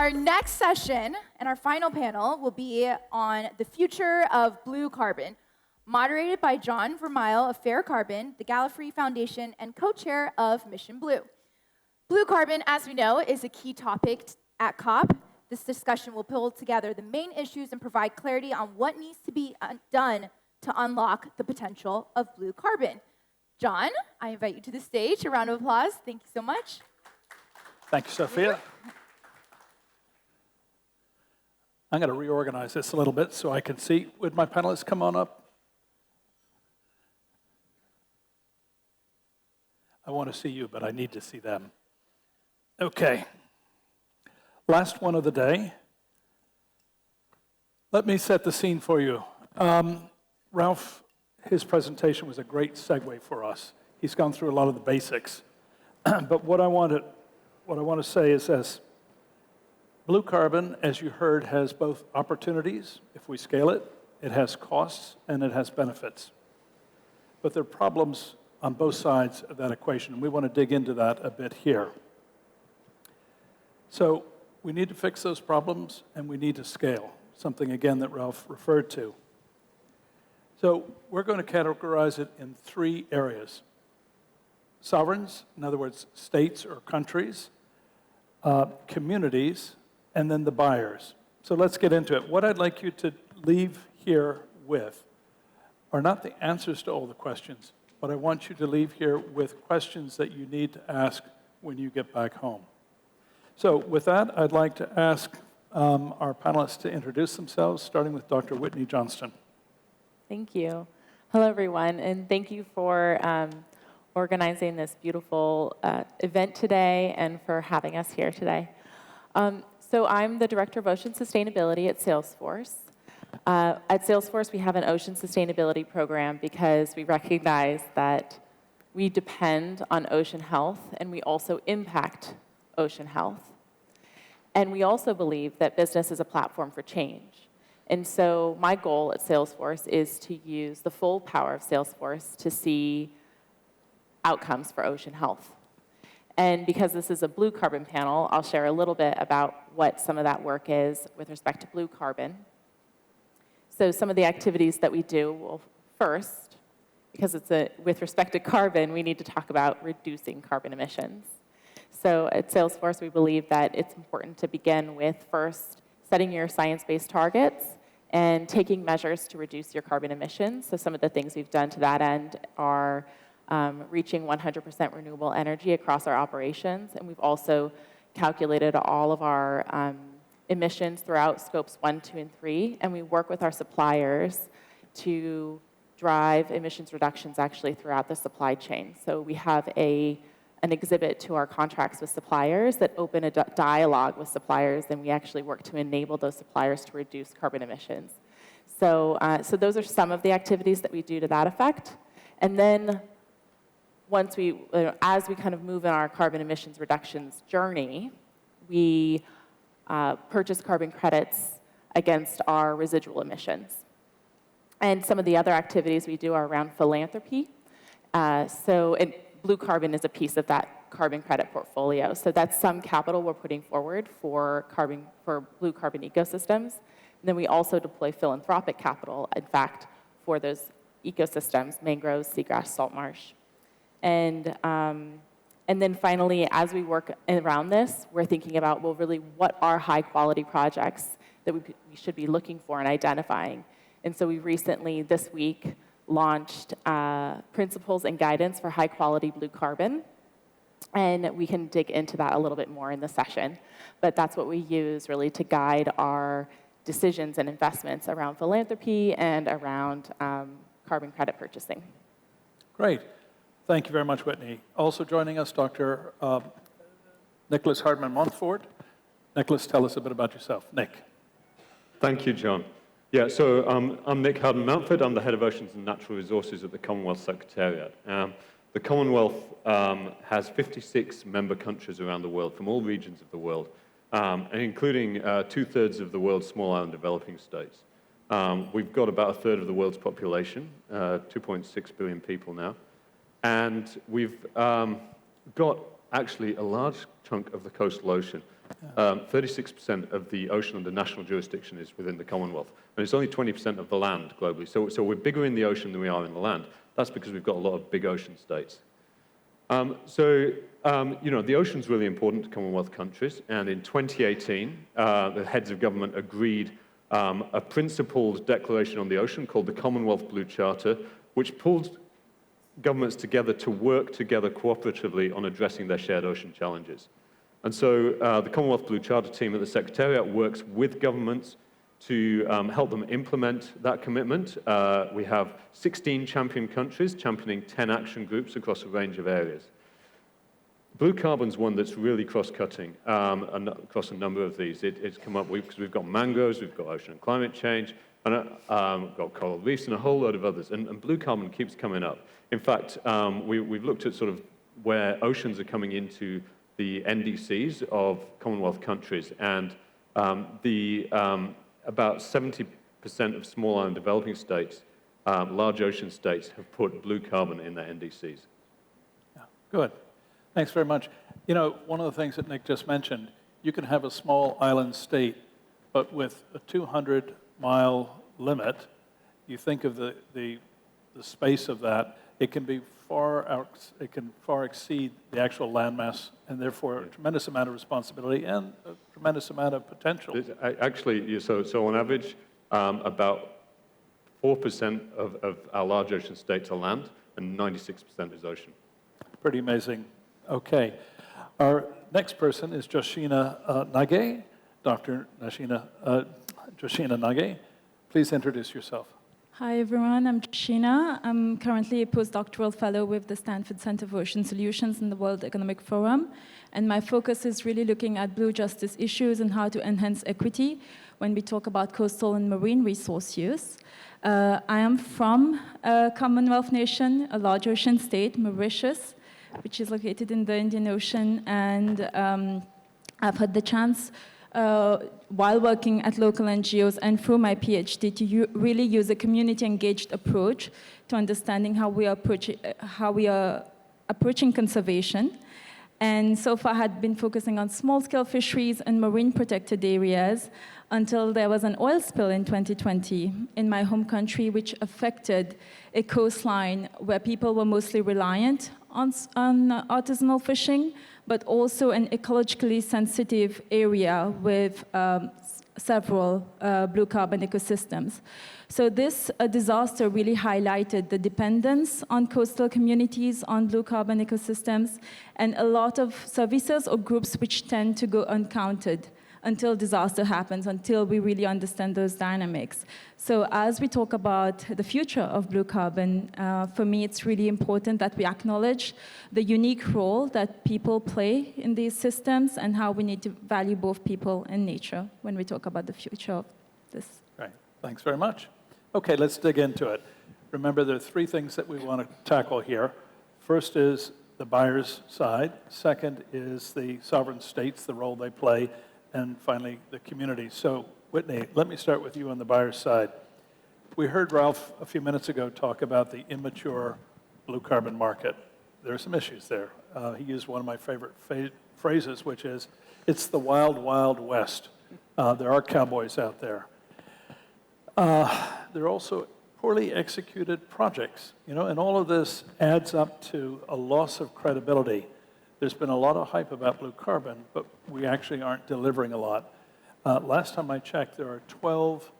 Our next session and our final panel will be on the future of blue carbon, moderated by John Vermilye of Fair Carbon, the Gallifrey Foundation, and co-chair of Mission Blue. Blue carbon, as we know, is a key topic at COP. This discussion will pull together the main issues and provide clarity on what needs to be done to unlock the potential of blue carbon. John, I invite you to the stage. A round of applause. Thank you so much. Thank you, Sophia. I'm going to reorganize this a little bit so I can see. Would my panelists come on up? I want to see you, but I need to see them. Okay. Last one of the day. Let me set the scene for you. Ralph, his presentation was a great segue for us. He's gone through a lot of the basics. But what I want to say is this. Blue carbon, as you heard, has both opportunities, if we scale it, it has costs, and it has benefits. But there are problems on both sides of that equation, and we want to dig into that a bit here. So we need to fix those problems, and we need to scale, something, again, that Ralph referred to. So we're going to categorize it in three areas. Sovereigns, in other words, states or countries, communities, and then the buyers. So let's get into it. What I'd like you to leave here with are not the answers to all the questions, but I want you to leave here with questions that you need to ask when you get back home. So with that, I'd like to ask our panelists to introduce themselves, starting with Dr. Whitney Johnston. Thank you. Hello, everyone, and thank you for organizing this beautiful event today and for having us here today. So I'm the Director of Ocean Sustainability at Salesforce. At Salesforce, we have an ocean sustainability program because we recognize that we depend on ocean health, and we also impact ocean health. And we also believe that business is a platform for change. And so my goal at Salesforce is to use the full power of Salesforce to see outcomes for ocean health. And because this is a blue carbon panel, I'll share a little bit about what some of that work is with respect to blue carbon. So some of the activities that we do, well, first, because with respect to carbon, we need to talk about reducing carbon emissions. So at Salesforce, we believe that it's important to begin with first setting your science-based targets and taking measures to reduce your carbon emissions. So some of the things we've done to that end are reaching 100% renewable energy across our operations, and we've also calculated all of our emissions throughout scopes 1, 2, and 3, and we work with our suppliers to drive emissions reductions actually throughout the supply chain. So we have an exhibit to our contracts with suppliers that open a dialogue with suppliers, and we actually work to enable those suppliers to reduce carbon emissions. So those are some of the activities that we do to that effect. And then as we kind of move in our carbon emissions reductions journey, we purchase carbon credits against our residual emissions. And some of the other activities we do are around philanthropy. And blue carbon is a piece of that carbon credit portfolio. So that's some capital we're putting forward for blue carbon ecosystems. And then we also deploy philanthropic capital, in fact, for those ecosystems, mangroves, seagrass, salt marsh. And then finally, as we work around this, we're thinking about, well, really, what are high-quality projects that we should be looking for and identifying? And so we recently, this week, launched principles and guidance for high-quality blue carbon. And we can dig into that a little bit more in the session. But that's what we use, really, to guide our decisions and investments around philanthropy and around carbon credit purchasing. Great. Thank you very much, Whitney. Also joining us, Dr. Nicholas Hardman Mountford. Nicholas, tell us a bit about yourself. Nick. Thank you, John. Yeah, so I'm Nick Hardman Mountford. I'm the head of Oceans and Natural Resources at the Commonwealth Secretariat. The Commonwealth has 56 member countries around the world, from all regions of the world, and including 2/3 of the world's small island developing states. We've got about a third of the world's population, 2.6 billion people now. And we've got actually a large chunk of the coastal ocean. 36% of the ocean under national jurisdiction is within the Commonwealth, and it's only 20% of the land globally. So we're bigger in the ocean than we are in the land. That's because we've got a lot of big ocean states. The ocean's really important to Commonwealth countries, and in 2018, the heads of government agreed a principled declaration on the ocean called the Commonwealth Blue Charter, which pulled governments together to work together cooperatively on addressing their shared ocean challenges. And so the Commonwealth Blue Charter team at the Secretariat works with governments to help them implement that commitment. We have 16 champion countries championing 10 action groups across a range of areas. Blue carbon's one that's really cross-cutting across a number of these. It's come up because we've got mangroves, we've got ocean and climate change, and we've got coral reefs and a whole load of others. And blue carbon keeps coming up. In fact, we've looked at sort of where oceans are coming into the NDCs of Commonwealth countries, and about 70% of small island developing states, large ocean states, have put blue carbon in their NDCs. Yeah, good. Thanks very much. You know, one of the things that Nick just mentioned, you can have a small island state, but with a 200-mile limit, you think of the space of that, it can be far exceed the actual landmass, and therefore a tremendous amount of responsibility and a tremendous amount of potential. Actually, so on average, about 4% of our large ocean states are land, and 96% is ocean. Pretty amazing. Okay. Our next person is Josheena Naggea. Dr. Josheena Naggea. Please introduce yourself. Hi, everyone. I'm Josheena. I'm currently a postdoctoral fellow with the Stanford Center for Ocean Solutions in the World Economic Forum. And my focus is really looking at blue justice issues and how to enhance equity when we talk about coastal and marine resource use. I am from a Commonwealth nation, a large ocean state, Mauritius, which is located in the Indian Ocean. And I've had the chance while working at local NGOs and through my PhD to really use a community-engaged approach to understanding how we are approaching conservation. And so far I had been focusing on small-scale fisheries and marine protected areas until there was an oil spill in 2020 in my home country, which affected a coastline where people were mostly reliant on artisanal fishing, but also an ecologically sensitive area with several blue carbon ecosystems. So this disaster really highlighted the dependence on coastal communities on blue carbon ecosystems and a lot of services or groups which tend to go uncounted until disaster happens, until we really understand those dynamics. So as we talk about the future of blue carbon, for me it's really important that we acknowledge the unique role that people play in these systems and how we need to value both people and nature when we talk about the future of this. Great. Thanks very much. Okay, let's dig into it. Remember, there are three things that we want to tackle here. First is the buyer's side. Second is the sovereign states, the role they play. And finally, the community. So, Whitney, let me start with you on the buyer's side. We heard Ralph a few minutes ago talk about the immature blue carbon market. There are some issues there. He used one of my favorite phrases, which is, it's the wild, wild west. There are cowboys out there. There are also poorly executed projects, and all of this adds up to a loss of credibility. There's been a lot of hype about blue carbon, but we actually aren't delivering a lot. Last time I checked, there are 12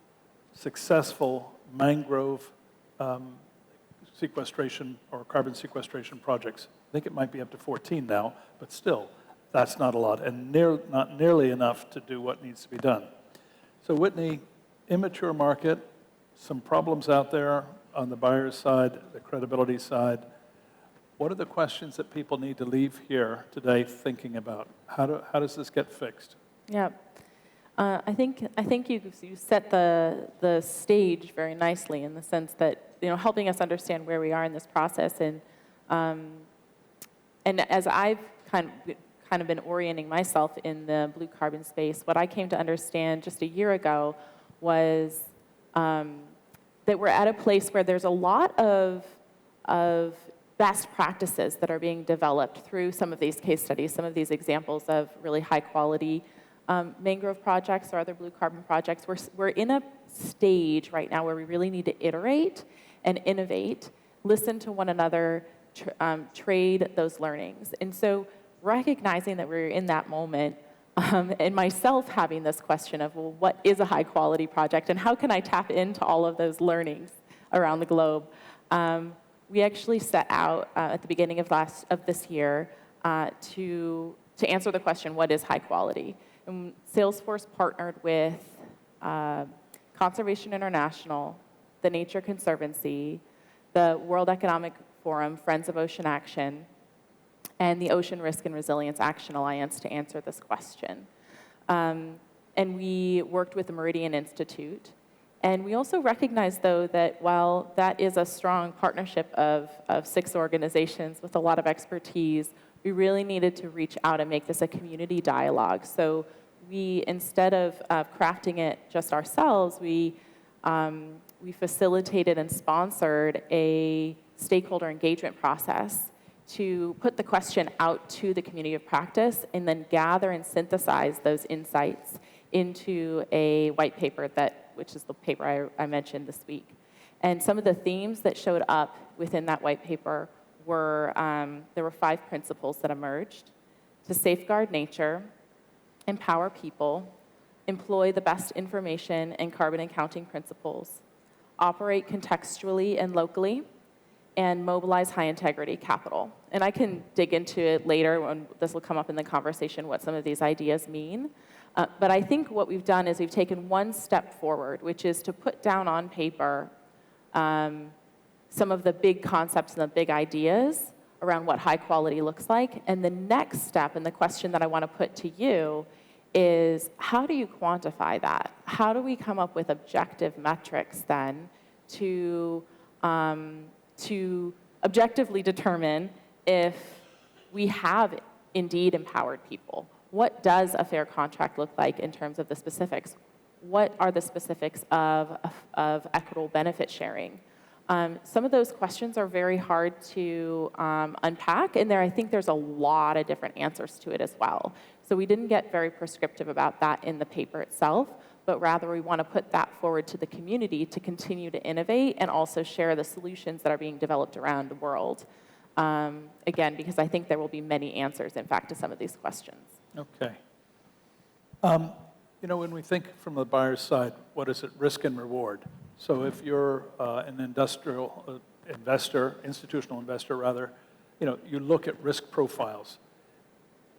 successful mangrove sequestration or carbon sequestration projects. I think it might be up to 14 now, but still, that's not a lot, and not nearly enough to do what needs to be done. So Whitney, immature market, some problems out there on the buyer's side, the credibility side. What are the questions that people need to leave here today thinking about? How does this get fixed? Yeah, I think you set the stage very nicely in the sense that helping us understand where we are in this process, and as I've kind of been orienting myself in the blue carbon space, what I came to understand just a year ago was that we're at a place where there's a lot of best practices that are being developed through some of these case studies, some of these examples of really high quality Mangrove projects or other blue carbon projects, we're in a stage right now where we really need to iterate and innovate, listen to one another, trade those learnings. And so recognizing that we're in that moment, and myself having this question of, well, what is a high quality project and how can I tap into all of those learnings around the globe? We actually set out at the beginning of this year to answer the question, what is high quality? And Salesforce partnered with Conservation International, the Nature Conservancy, the World Economic Forum, Friends of Ocean Action, and the Ocean Risk and Resilience Action Alliance to answer this question. And we worked with the Meridian Institute. And we also recognize, though, that while that is a strong partnership of 6 organizations with a lot of expertise, we really needed to reach out and make this a community dialogue. So we, instead of crafting it just ourselves, we facilitated and sponsored a stakeholder engagement process to put the question out to the community of practice and then gather and synthesize those insights into a white paper which is the paper I mentioned this week. And some of the themes that showed up within that white paper were, there were 5 principles that emerged: to safeguard nature, empower people, employ the best information and carbon accounting principles, operate contextually and locally, and mobilize high-integrity capital. And I can dig into it later when this will come up in the conversation, what some of these ideas mean. But I think what we've done is we've taken one step forward, which is to put down on paper some of the big concepts and the big ideas around what high quality looks like. And the next step, and the question that I want to put to you, is how do you quantify that? How do we come up with objective metrics then to objectively determine if we have indeed empowered people? What does a fair contract look like in terms of the specifics? What are the specifics of equitable benefit sharing? Some of those questions are very hard to unpack, and I think there's a lot of different answers to it as well. So we didn't get very prescriptive about that in the paper itself, but rather we want to put that forward to the community to continue to innovate and also share the solutions that are being developed around the world. Again, because I think there will be many answers, in fact, to some of these questions. Okay. When we think from the buyer's side, what is it, risk and reward? So if you're an industrial investor, institutional investor rather, you look at risk profiles.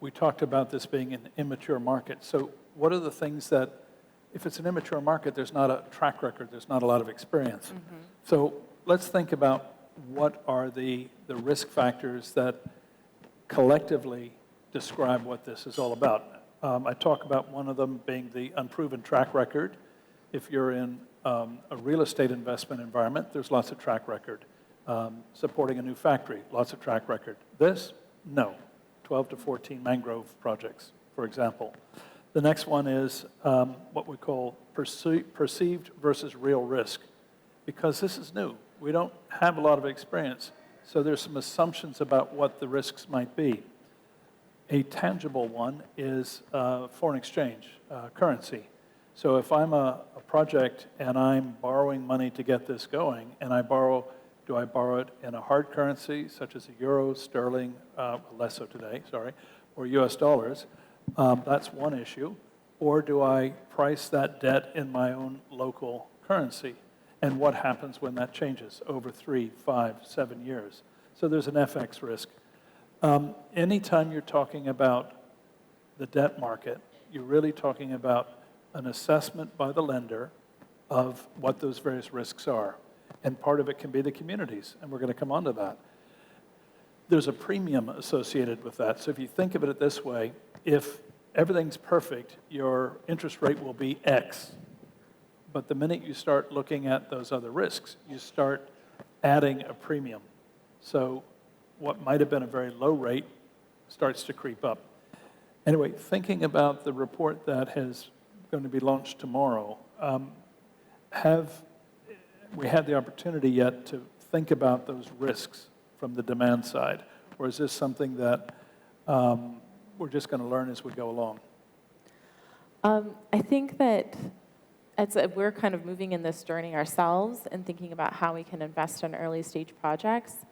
We talked about this being an immature market. So what are the things that, if it's an immature market, there's not a track record, there's not a lot of experience. Mm-hmm. So let's think about what are the risk factors that collectively describe what this is all about. I talk about one of them being the unproven track record. If you're in a real estate investment environment, there's lots of track record. Supporting a new factory, lots of track record. This, no. 12 to 14 mangrove projects, for example. The next one is what we call perceived versus real risk, because this is new. We don't have a lot of experience, so there's some assumptions about what the risks might be. A tangible one is foreign exchange, currency. So if I'm a project and I'm borrowing money to get this going, and do I borrow it in a hard currency, such as a euro, sterling, less so today, sorry, or US dollars? That's one issue. Or do I price that debt in my own local currency? And what happens when that changes over 3, 5, 7 years? So there's an FX risk. Anytime you're talking about the debt market, you're really talking about an assessment by the lender of what those various risks are. And part of it can be the communities, and we're going to come on to that. There's a premium associated with that. So if you think of it this way, if everything's perfect, your interest rate will be X. But the minute you start looking at those other risks, you start adding a premium. So what might have been a very low rate starts to creep up. Anyway, thinking about the report that is going to be launched tomorrow, have we had the opportunity yet to think about those risks from the demand side? Or is this something that we're just going to learn as we go along? I think that we're kind of moving in this journey ourselves and thinking about how we can invest in early stage projects.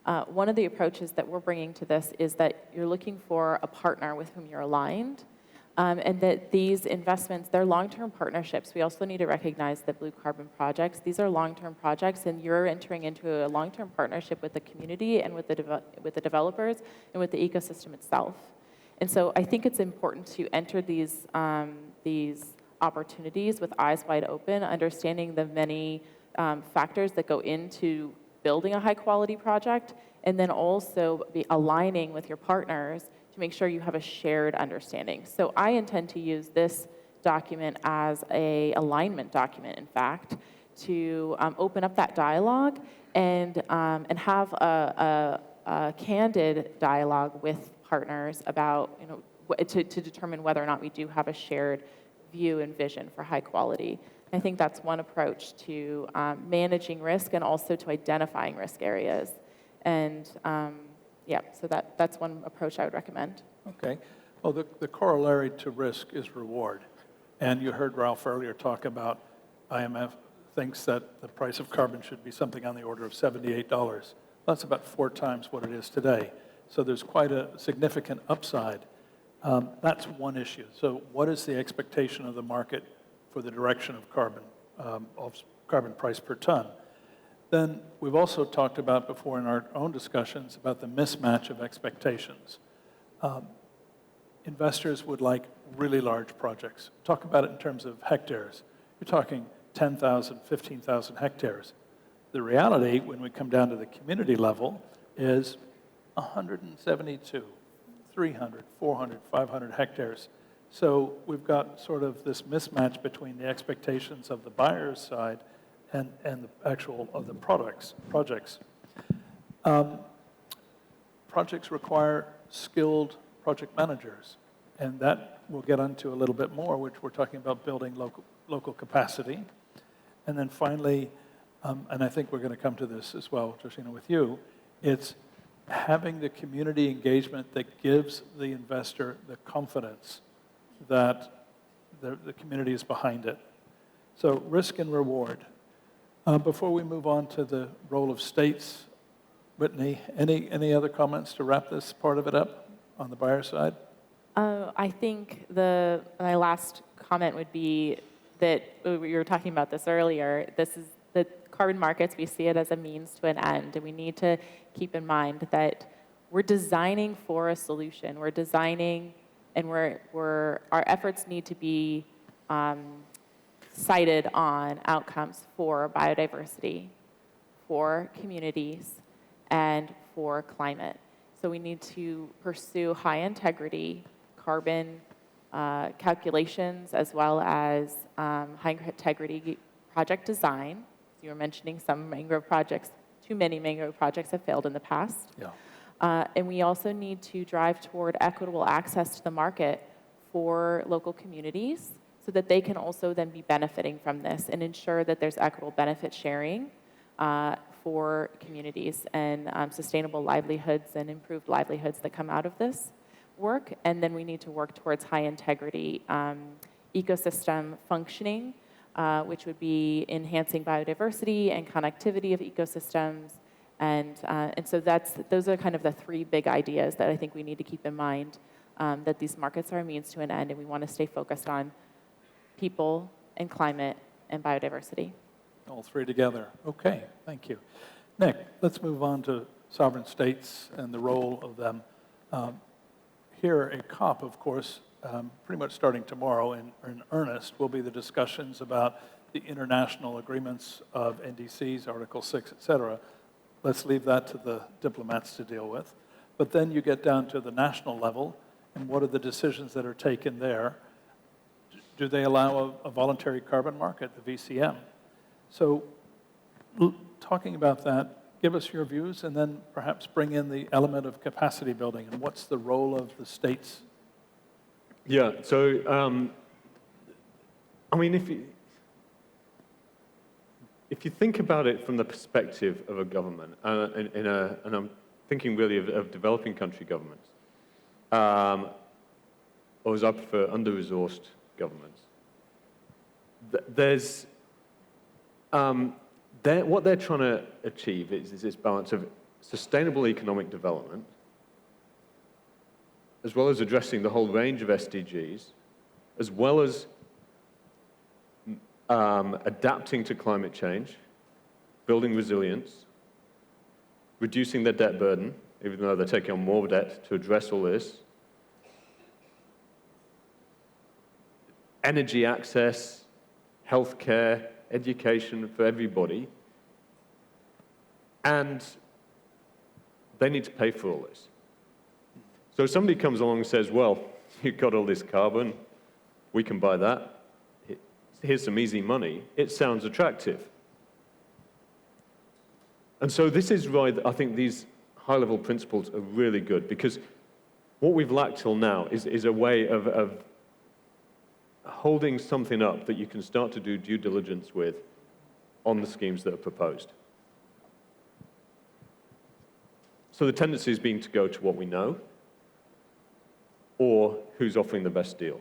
One of the approaches that we're bringing to this is that you're looking for a partner with whom you're aligned, and that these investments, they're long-term partnerships. We also need to recognize that blue carbon projects, these are long-term projects, and you're entering into a long-term partnership with the community and with the developers and with the ecosystem itself. And so I think it's important to enter these opportunities with eyes wide open, understanding the many factors that go into building a high-quality project, and then also be aligning with your partners to make sure you have a shared understanding. So I intend to use this document as an alignment document, in fact, to open up that dialogue and have a candid dialogue with partners about, to determine whether or not we do have a shared view and vision for high quality. I think that's one approach to managing risk and also to identifying risk areas. And so that's one approach I would recommend. Okay. Well, the corollary to risk is reward. And you heard Ralph earlier talk about IMF thinks that the price of carbon should be something on the order of $78. That's about 4 times what it is today. So there's quite a significant upside. That's one issue. So what is the expectation of the market for the direction of carbon price per ton? Then we've also talked about before in our own discussions about the mismatch of expectations. Investors would like really large projects. Talk about it in terms of hectares. You're talking 10,000, 15,000 hectares. The reality, when we come down to the community level, is 172, 300, 400, 500 hectares. So we've got sort of this mismatch between the expectations of the buyer's side and the actual of the projects. Projects require skilled project managers, and that we'll get into a little bit more, which we're talking about building local capacity. And then finally, and I think we're going to come to this as well, Josheena, with you, it's having the community engagement that gives the investor the confidence that the community is behind it. So risk and reward. Before we move on to the role of states, Whitney, any other comments to wrap this part of it up on the buyer side? I think my last comment would be that we were talking about this earlier. This is the carbon markets. We see it as a means to an end, and we need to keep in mind that we're designing for a solution. We're designing, and our efforts need to be cited on outcomes for biodiversity, for communities, and for climate. So we need to pursue high integrity carbon calculations as well as high integrity project design. So you were mentioning some mangrove projects. Too many mangrove projects have failed in the past. Yeah. And we also need to drive toward equitable access to the market for local communities so that they can also then be benefiting from this and ensure that there's equitable benefit sharing for communities and sustainable livelihoods and improved livelihoods that come out of this work. And then we need to work towards high integrity ecosystem functioning, which would be enhancing biodiversity and connectivity of ecosystems. And so those are kind of the 3 big ideas that I think we need to keep in mind, that these markets are a means to an end, and we want to stay focused on people and climate and biodiversity. All 3 together. Okay, thank you. Nick, let's move on to sovereign states and the role of them. Here at COP, of course, pretty much starting tomorrow in earnest, will be the discussions about the international agreements of NDCs, Article 6, et cetera. Let's leave that to the diplomats to deal with. But then you get down to the national level, and what are the decisions that are taken there? Do they allow a voluntary carbon market, the VCM? So talking about that, give us your views, and then perhaps bring in the element of capacity building, and what's the role of the states? Yeah, so, I mean, if you think about it from the perspective of a government, and I'm thinking really of developing country governments, or as I prefer, under-resourced governments. What they're trying to achieve is this balance of sustainable economic development, as well as addressing the whole range of SDGs, as well as adapting to climate change, building resilience, reducing their debt burden, even though they're taking on more debt to address all this, energy access, healthcare, education for everybody, and they need to pay for all this. So if somebody comes along and says, well, you've got all this carbon, we can buy that, here's some easy money, it sounds attractive. And so this is why I think these high-level principles are really good, because what we've lacked till now is a way of holding something up that you can start to do due diligence with on the schemes that are proposed. So the tendency is being to go to what we know, or who's offering the best deal.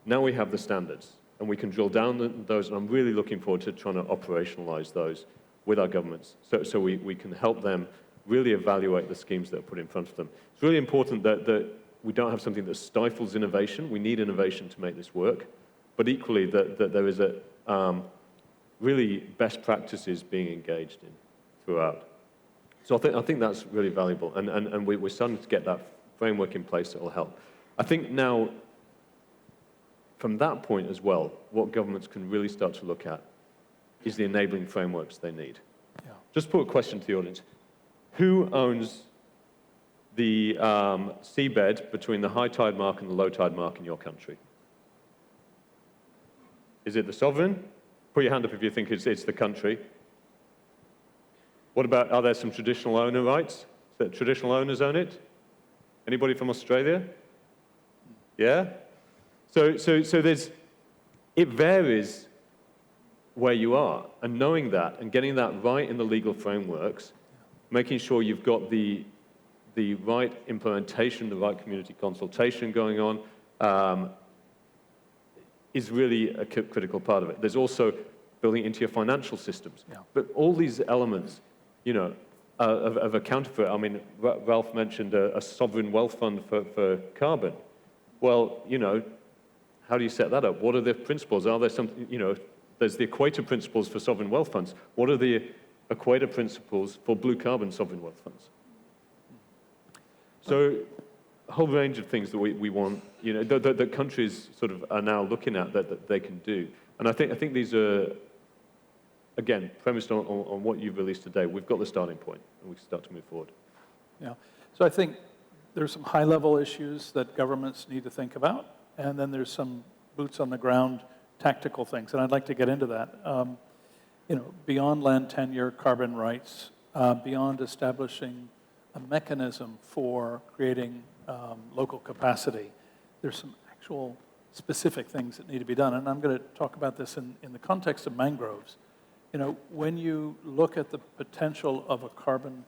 Now we have the standards, and we can drill down those, and I'm really looking forward to trying to operationalize those with our governments, so we can help them really evaluate the schemes that are put in front of them. It's really important that we don't have something that stifles innovation. We need innovation to make this work, but equally that there is really best practices being engaged in throughout. So I think that's really valuable, and we're starting to get that framework in place that will help. I think now, from that point as well, what governments can really start to look at is the enabling frameworks they need. Yeah. Just put a question to the audience. Who owns the seabed between the high tide mark and the low tide mark in your country? Is it the sovereign? Put your hand up if you think it's the country. What about, are there some traditional owner rights? That traditional owners own it? Anybody from Australia? Yeah? So there's, it varies where you are, and knowing that and getting that right in the legal frameworks, making sure you've got the right implementation, the right community consultation going on, is really a critical part of it. There's also building into your financial systems. Yeah. But all these elements, you know, of account for it. I mean, Ralph mentioned a sovereign wealth fund for carbon. Well, you know, how do you set that up? What are the principles? Are there some, you know, there's the equator principles for sovereign wealth funds. What are the equator principles for blue carbon sovereign wealth funds? So a whole range of things that we want, you know, that countries sort of are now looking at that they can do. And I think these are, again, premised on what you've released today. We've got the starting point, and we can start to move forward. Yeah. So I think there's some high-level issues that governments need to think about, and then there's some boots-on-the-ground tactical things, and I'd like to get into that. You know, beyond land tenure, carbon rights, beyond establishing a mechanism for creating local capacity, there's some actual specific things that need to be done, and I'm going to talk about this in the context of mangroves. You know, when you look at the potential of a carbon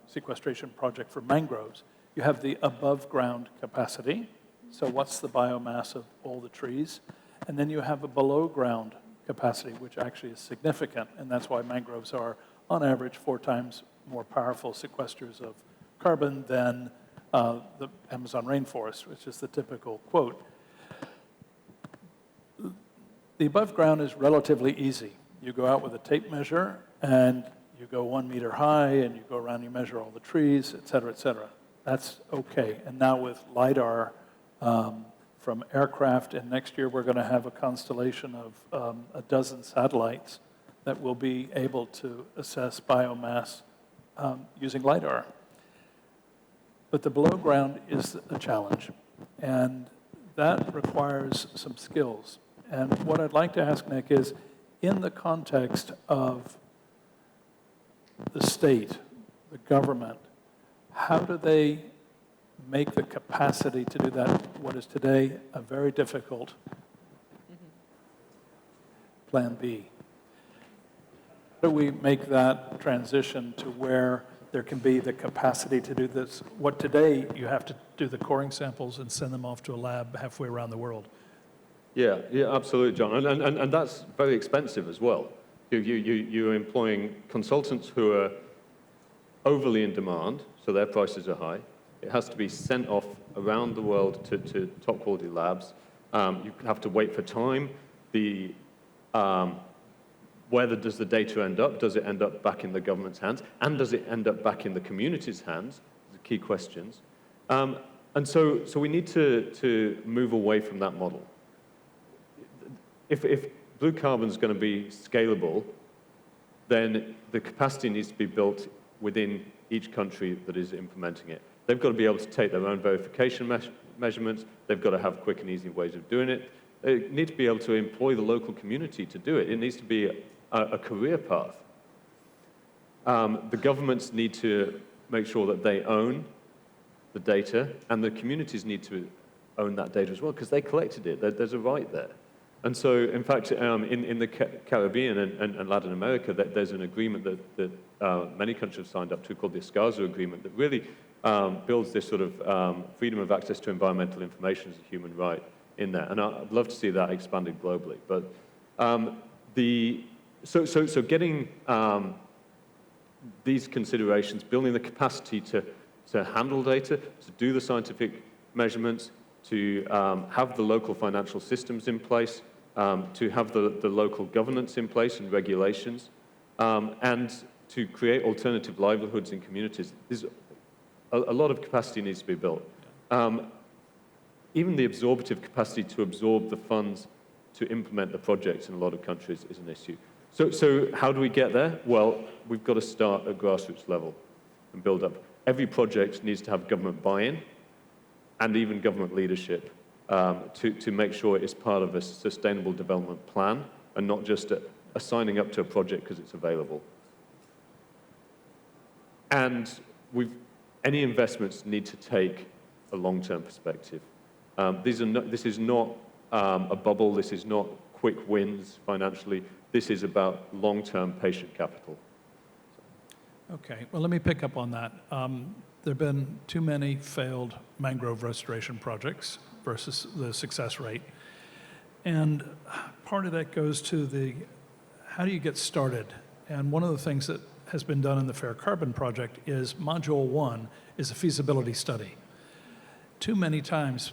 sequestration project for mangroves, you have the above-ground capacity. So what's the biomass of all the trees? And then you have a below-ground capacity, which actually is significant, and that's why mangroves are, on average, 4 times more powerful sequesters of carbon than the Amazon rainforest, which is the typical quote. The above ground is relatively easy. You go out with a tape measure, and you go 1 meter high, and you go around, you measure all the trees, et cetera, et cetera. That's okay. And now with LiDAR from aircraft, and next year we're going to have a constellation of a dozen satellites that will be able to assess biomass using LiDAR. But the below ground is a challenge, and that requires some skills. And what I'd like to ask Nick is, in the context of the state, the government, how do they make the capacity to do that, what is today a very difficult plan B? How do we make that transition to where there can be the capacity to do this. What today, you have to do the coring samples and send them off to a lab halfway around the world. Yeah, absolutely, John. And that's very expensive as well. You're employing consultants who are overly in demand, so their prices are high. It has to be sent off around the world to top quality labs. You have to wait for time. Where does the data end up? Does it end up back in the government's hands? And does it end up back in the community's hands? The key questions. And so we need to move away from that model. If blue carbon is going to be scalable, then the capacity needs to be built within each country that is implementing it. They've got to be able to take their own verification measurements. They've got to have quick and easy ways of doing it. They need to be able to employ the local community to do it. It needs to be a career path. The governments need to make sure that they own the data, and the communities need to own that data as well, because they collected it. There's a right there. And so, in fact, in the Caribbean and Latin America, there's an agreement that many countries have signed up to called the ESCASA Agreement that really builds this sort of freedom of access to environmental information as a human right in there. And I'd love to see that expanded globally. But so getting these considerations, building the capacity to handle data, to do the scientific measurements, to have the local financial systems in place, to have the local governance in place and regulations, and to create alternative livelihoods in communities. A lot of capacity needs to be built. Even the absorptive capacity to absorb the funds to implement the projects in a lot of countries is an issue. So how do we get there? Well, we've got to start at grassroots level and build up. Every project needs to have government buy-in and even government leadership to make sure it's part of a sustainable development plan and not just a signing up to a project because it's available. And any investments need to take a long-term perspective. This is not a bubble. This is not quick wins financially. This is about long-term patient capital. Okay, well, let me pick up on that. There have been too many failed mangrove restoration projects versus the success rate. And part of that goes to how do you get started? And one of the things that has been done in the Fair Carbon project is Module 1 is a feasibility study. Too many times,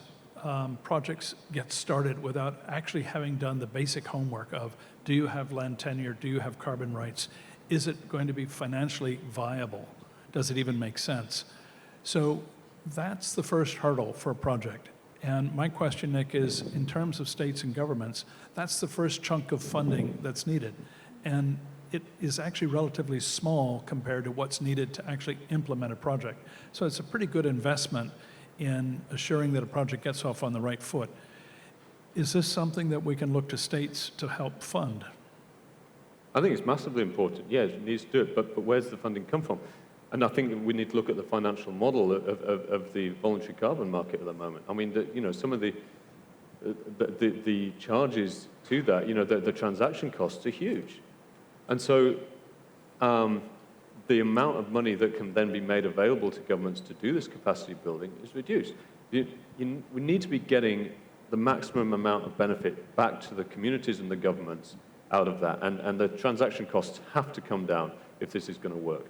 projects get started without actually having done the basic homework of, do you have land tenure? Do you have carbon rights? Is it going to be financially viable? Does it even make sense? So that's the first hurdle for a project. And my question, Nick, is in terms of states and governments, that's the first chunk of funding that's needed. And it is actually relatively small compared to what's needed to actually implement a project. So it's a pretty good investment in assuring that a project gets off on the right foot. Is this something that we can look to states to help fund? I think it's massively important. Yeah, it needs to do it, but where's the funding come from? And I think we need to look at the financial model of the voluntary carbon market at the moment. I mean, some of the charges to that, the transaction costs are huge. And so the amount of money that can then be made available to governments to do this capacity building is reduced. We need to be getting the maximum amount of benefit back to the communities and the governments out of that. And the transaction costs have to come down if this is going to work.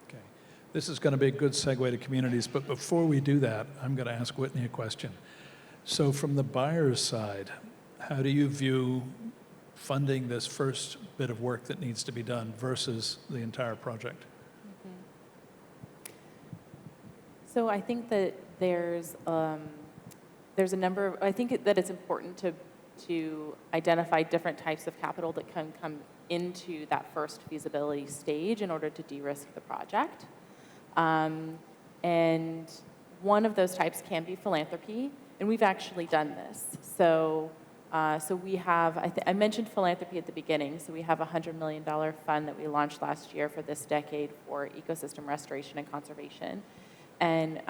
Okay. This is going to be a good segue to communities, but before we do that, I'm going to ask Whitney a question. So from the buyer's side, how do you view funding this first bit of work that needs to be done versus the entire project? Mm-hmm. So I think that there's a number of, I think that it's important to identify different types of capital that can come into that first feasibility stage in order to de-risk the project. And one of those types can be philanthropy, and we've actually done this. So we have, I mentioned philanthropy at the beginning, so we have a $100 million fund that we launched last year for this decade for ecosystem restoration and conservation. And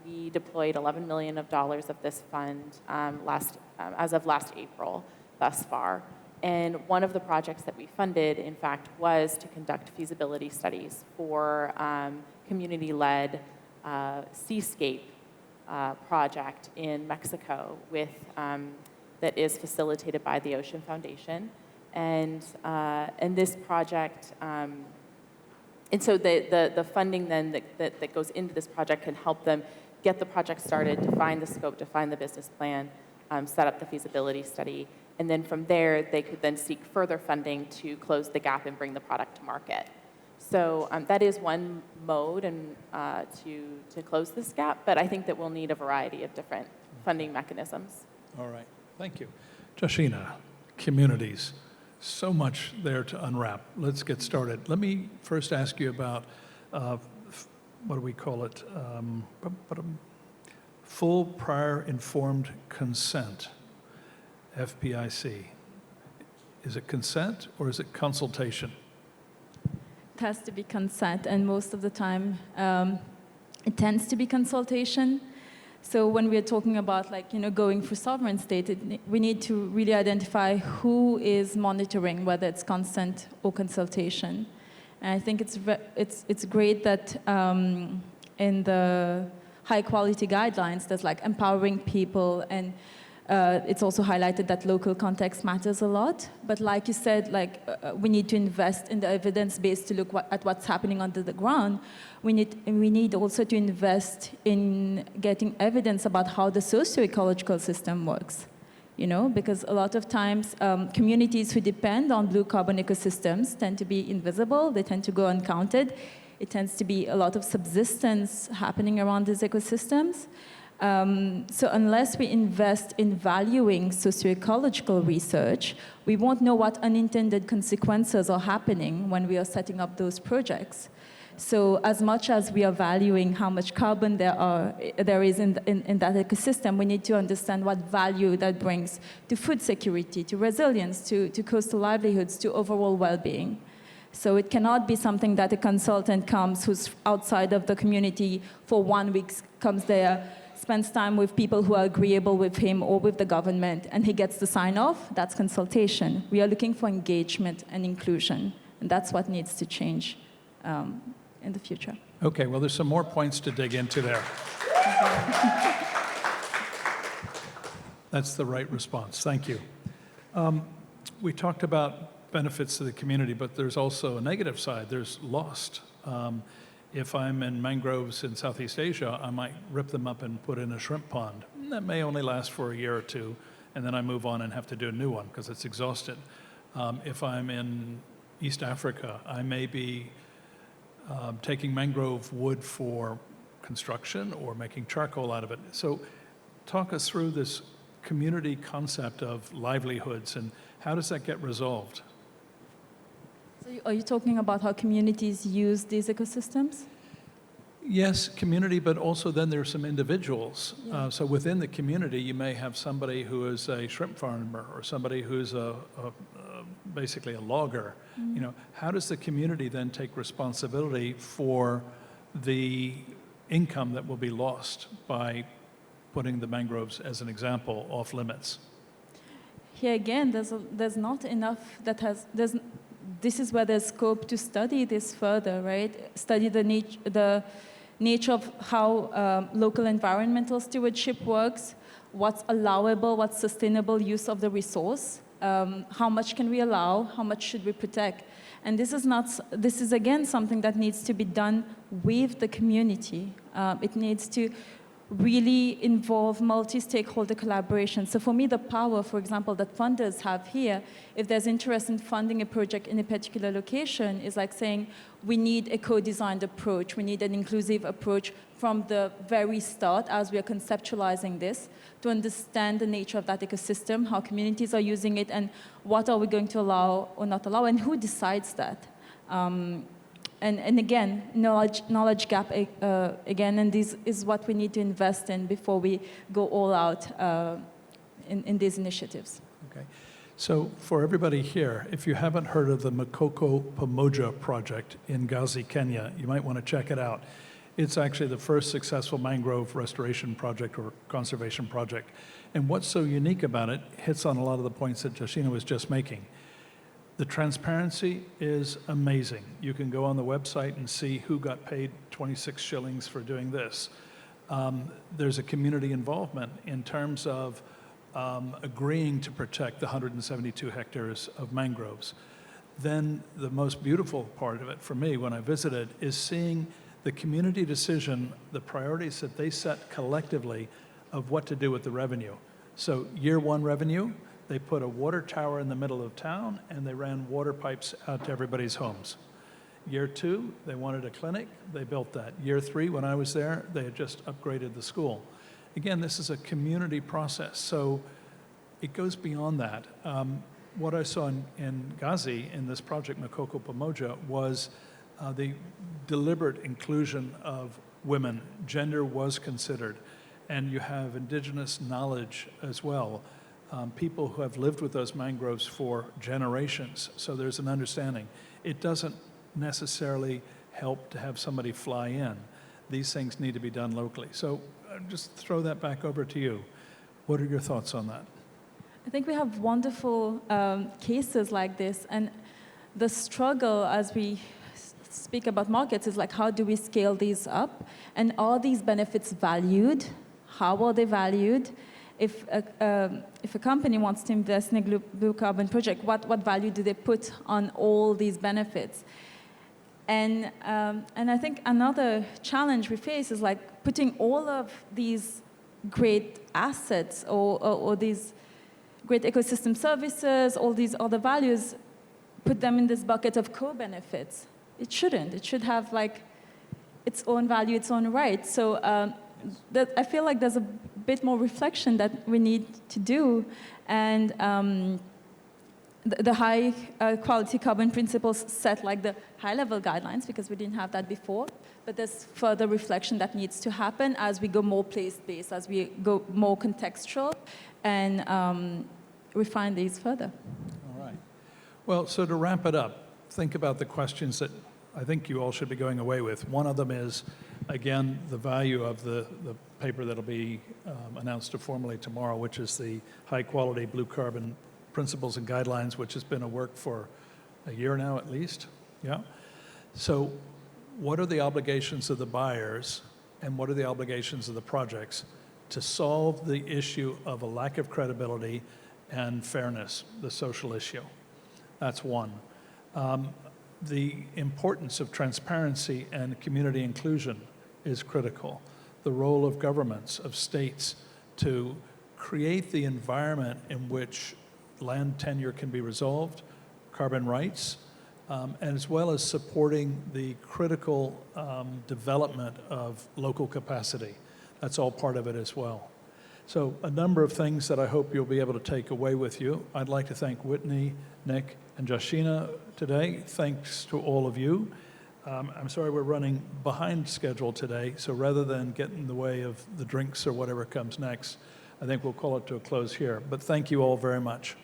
we deployed $11 million of this fund as of last April thus far. And one of the projects that we funded, in fact, was to conduct feasibility studies for community-led seascape project in Mexico that is facilitated by the Ocean Foundation. And this project, and so the funding then that goes into this project can help them get the project started, define the scope, define the business plan, set up the feasibility study, and then from there, they could then seek further funding to close the gap and bring the product to market. So that is one mode and to close this gap, but I think that we'll need a variety of different funding mechanisms. All right, thank you. Josheena, communities, so much there to unwrap. Let's get started. Let me first ask you about, what do we call it? Full prior informed consent, FPIC. Is it consent or is it consultation? It has to be consent, and most of the time it tends to be consultation. So when we're talking about going for sovereign state, we need to really identify who is monitoring, whether it's consent or consultation. And I think it's great that in the high quality guidelines, there's empowering people, and it's also highlighted that local context matters a lot. But like you said, we need to invest in the evidence base to look at what's happening under the ground. We need also to invest in getting evidence about how the socio-ecological system works. Because a lot of times communities who depend on blue carbon ecosystems tend to be invisible, they tend to go uncounted. It tends to be a lot of subsistence happening around these ecosystems. So unless we invest in valuing socio-ecological research, we won't know what unintended consequences are happening when we are setting up those projects. So as much as we are valuing how much carbon there is in that ecosystem, we need to understand what value that brings to food security, to resilience, to coastal livelihoods, to overall well-being. So it cannot be something that a consultant comes who's outside of the community for 1 week, comes there, spends time with people who are agreeable with him or with the government, and he gets the sign-off. That's consultation. We are looking for engagement and inclusion, and that's what needs to change in the future. Okay, well, there's some more points to dig into there. That's the right response. Thank you. We talked about benefits to the community, but there's also a negative side. There's lost. If I'm in mangroves in Southeast Asia, I might rip them up and put in a shrimp pond. That may only last for a year or two, and then I move on and have to do a new one because it's exhausted. If I'm in East Africa, I may be taking mangrove wood for construction or making charcoal out of it. So talk us through this community concept of livelihoods and how does that get resolved? So are you talking about how communities use these ecosystems? Yes, community, but also then there's some individuals. Yeah. So within the community, you may have somebody who is a shrimp farmer or somebody who's basically a logger. Mm-hmm. How does the community then take responsibility for the income that will be lost by putting the mangroves, as an example, off limits? Here again, there's not enough this is where there's scope to study this further, right? Study the nature of how local environmental stewardship works, what's allowable, what's sustainable use of the resource, how much can we allow, how much should we protect. And this is again something that needs to be done with the community. It needs to really involve multi-stakeholder collaboration. So for me, the power, for example, that funders have here, if there's interest in funding a project in a particular location, is like saying, we need a co-designed approach, we need an inclusive approach from the very start as we are conceptualizing this, to understand the nature of that ecosystem, how communities are using it, and what are we going to allow or not allow, and who decides that. And again, knowledge gap again, and this is what we need to invest in before we go all out in these initiatives. Okay. So for everybody here, if you haven't heard of the Makoko Pamoja project in Gazi, Kenya, you might want to check it out. It's actually the first successful mangrove restoration project or conservation project. And what's so unique about it hits on a lot of the points that Josheena was just making. The transparency is amazing. You can go on the website and see who got paid 26 shillings for doing this. There's a community involvement in terms of agreeing to protect the 172 hectares of mangroves. Then the most beautiful part of it for me when I visited is seeing the community decision, the priorities that they set collectively of what to do with the revenue. So year one revenue, they put a water tower in the middle of town and they ran water pipes out to everybody's homes. Year two, they wanted a clinic, they built that. Year three, when I was there, they had just upgraded the school. Again, this is a community process, so it goes beyond that. What I saw in Gazi, in this project, Makoko Pamoja, was the deliberate inclusion of women. Gender was considered, and you have indigenous knowledge as well. People who have lived with those mangroves for generations, so there's an understanding. It doesn't necessarily help to have somebody fly in. These things need to be done locally. So just throw that back over to you. What are your thoughts on that? I think we have wonderful cases like this, and the struggle as we speak about markets is like, how do we scale these up? And are these benefits valued? How are they valued? If a company wants to invest in a blue carbon project, what value do they put on all these benefits? And I think another challenge we face is like putting all of these great assets or these great ecosystem services, all these other values, put them in this bucket of co-benefits. It shouldn't. It should have like its own value, its own right. So I feel like there's a bit more reflection that we need to do, and the high quality carbon principles set like the high level guidelines, because we didn't have that before, but there's further reflection that needs to happen as we go more place-based, as we go more contextual, and refine these further. All right. Well, so to wrap it up, think about the questions that I think you all should be going away with. One of them is, again, the value of the paper that'll be announced formally tomorrow, which is the high-quality blue carbon principles and guidelines, which has been a work for a year now at least. Yeah. So what are the obligations of the buyers and what are the obligations of the projects to solve the issue of a lack of credibility and fairness, the social issue? That's one. The importance of transparency and community inclusion is critical. The role of governments, of states, to create the environment in which land tenure can be resolved, carbon rights, and as well as supporting the critical development of local capacity. That's all part of it as well. So a number of things that I hope you'll be able to take away with you. I'd like to thank Whitney, Nick, and Josheena today. Thanks to all of you. I'm sorry we're running behind schedule today, so rather than get in the way of the drinks or whatever comes next, I think we'll call it to a close here. But thank you all very much.